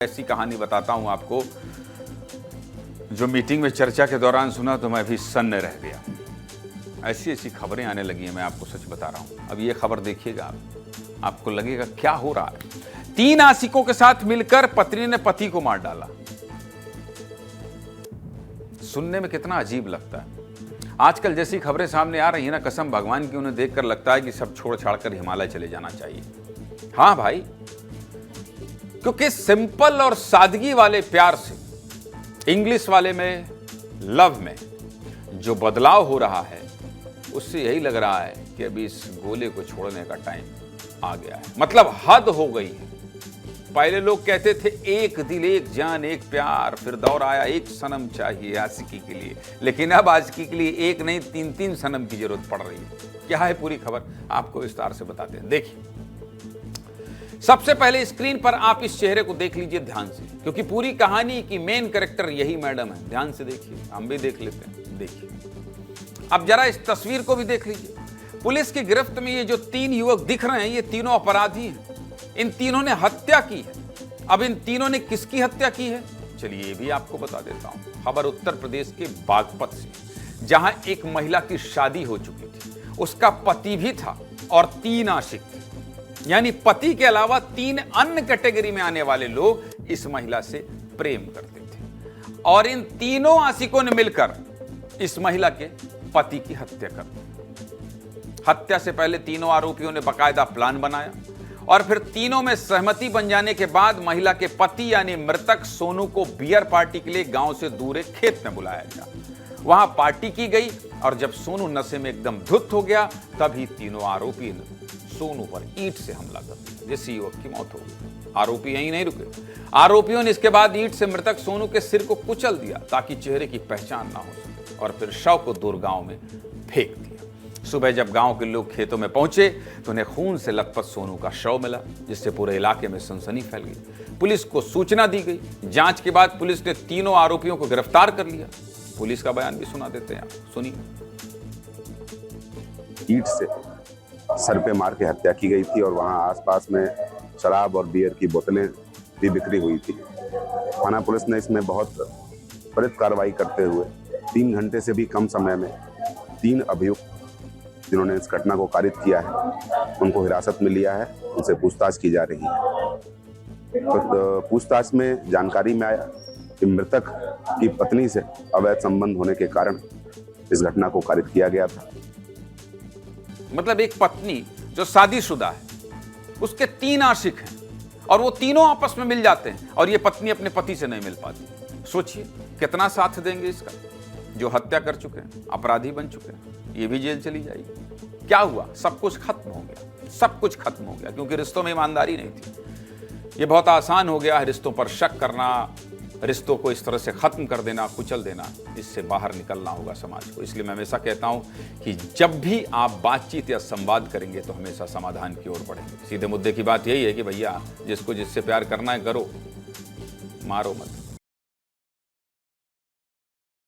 ऐसी कहानी बताता हूं आपको जो मीटिंग में चर्चा के दौरान सुना तो मैं भी सन्न रह गया। ऐसी ऐसी खबरें आने लगी हैं, मैं आपको सच बता रहा हूं। अब ये खबर देखिएगा आपको लगेगा क्या हो रहा है। 3 आशिकों के साथ मिलकर पत्नी ने पति को मार डाला। सुनने में कितना अजीब लगता है। आजकल जैसी खबरें सामने आ रही है ना, कसम भगवान की उन्हें देखकर लगता है कि सब छोड़ छाड़ कर हिमालय चले जाना चाहिए। हाँ भाई, क्योंकि सिंपल और सादगी वाले प्यार से, इंग्लिश वाले में लव में जो बदलाव हो रहा है, उससे यही लग रहा है कि अभी इस गोले को छोड़ने का टाइम आ गया है। मतलब हद हो गई है। पहले लोग कहते थे एक दिल एक जान एक प्यार, फिर दौर आया एक सनम चाहिए आशिकी के लिए, लेकिन अब आशिकी के लिए एक नहीं 3-3 सनम की जरूरत पड़ रही है। क्या है पूरी खबर, आपको विस्तार से बताते हैं। देखिए, सबसे पहले स्क्रीन पर आप इस चेहरे को देख लीजिए ध्यान से, क्योंकि पूरी कहानी की मेन कैरेक्टर यही मैडम है। ध्यान से देखिए, हम भी देख लेते हैं। देखिए, अब जरा इस तस्वीर को भी देख लीजिए। पुलिस की गिरफ्त में ये जो 3 युवक दिख रहे हैं, ये तीनों अपराधी हैं। इन तीनों ने हत्या की है। अब इन तीनों ने किसकी हत्या की है, चलिए ये भी आपको बता देता हूं। खबर उत्तर प्रदेश के बागपत से, जहां एक महिला की शादी हो चुकी थी, उसका पति भी था और 3 आशिक थे। यानी पति के अलावा 3 अन्य कैटेगरी में आने वाले लोग इस महिला से प्रेम करते थे, और इन तीनों आशिकों ने मिलकर इस महिला के पति की हत्या कर दी। हत्या से पहले तीनों आरोपियों ने बकायदा प्लान बनाया और फिर तीनों में सहमति बन जाने के बाद महिला के पति यानी मृतक सोनू को बियर पार्टी के लिए गांव से दूर एक खेत में बुलाया गया। वहां पार्टी की गई और जब सोनू नशे में एकदम धुत हो गया, तभी तीनों आरोपी सोनू पर ईंट से हमला कर दिया, जिससे युवक की मौत हो गई। आरोपी यहीं नहीं रुके। आरोपियों ने इसके बाद ईंट से मृतक सोनू के सिर को कुचल दिया ताकि चेहरे की पहचान ना हो सके, और फिर शव को दूर गांव में फेंक दिया। सुबह जब गांव के लोग खेतों में पहुंचे तो उन्हें खून से लथपथ सोनू का शव मिला, जिससे पूरे इलाके में सनसनी फैल गई। पुलिस को सूचना दी गई। जांच के बाद पुलिस ने तीनों आरोपियों को गिरफ्तार कर लिया। पुलिस का बयान भी सुना देते हैं, सुनिए। ईंट से सर पे मार के हत्या की गई थी और वहां आसपास में शराब और बियर की बोतलें भी बिक्री हुई थी। थाना पुलिस ने इसमें बहुत त्वरित कार्रवाई करते हुए 3 घंटे से भी कम समय में 3 अभियुक्त जिन्होंने इस घटना को कारित किया है, उनको हिरासत में लिया है। उनसे पूछताछ की जा रही है। तो पूछताछ में जानकारी में आया कि मृतक की पत्नी से अवैध संबंध होने के कारण इस घटना को कारित किया गया था। मतलब एक पत्नी जो शादीशुदा है, उसके 3 आशिक हैं और वो तीनों आपस में मिल जाते हैं, और ये पत्नी अपने पति से नहीं मिल पाती। सोचिए कितना साथ देंगे इसका। जो हत्या कर चुके हैं, अपराधी बन चुके हैं, ये भी जेल चली जाएगी। क्या हुआ, सब कुछ खत्म हो गया। सब कुछ खत्म हो गया क्योंकि रिश्तों में ईमानदारी नहीं थी। ये बहुत आसान हो गया है रिश्तों पर शक करना, रिश्तों को इस तरह से खत्म कर देना, कुचल देना। इससे बाहर निकलना होगा समाज को। इसलिए मैं हमेशा कहता हूं कि जब भी आप बातचीत या संवाद करेंगे तो हमेशा समाधान की ओर बढ़ेंगे। सीधे मुद्दे की बात यही है कि भैया, जिसको जिससे प्यार करना है करो, मारो मत।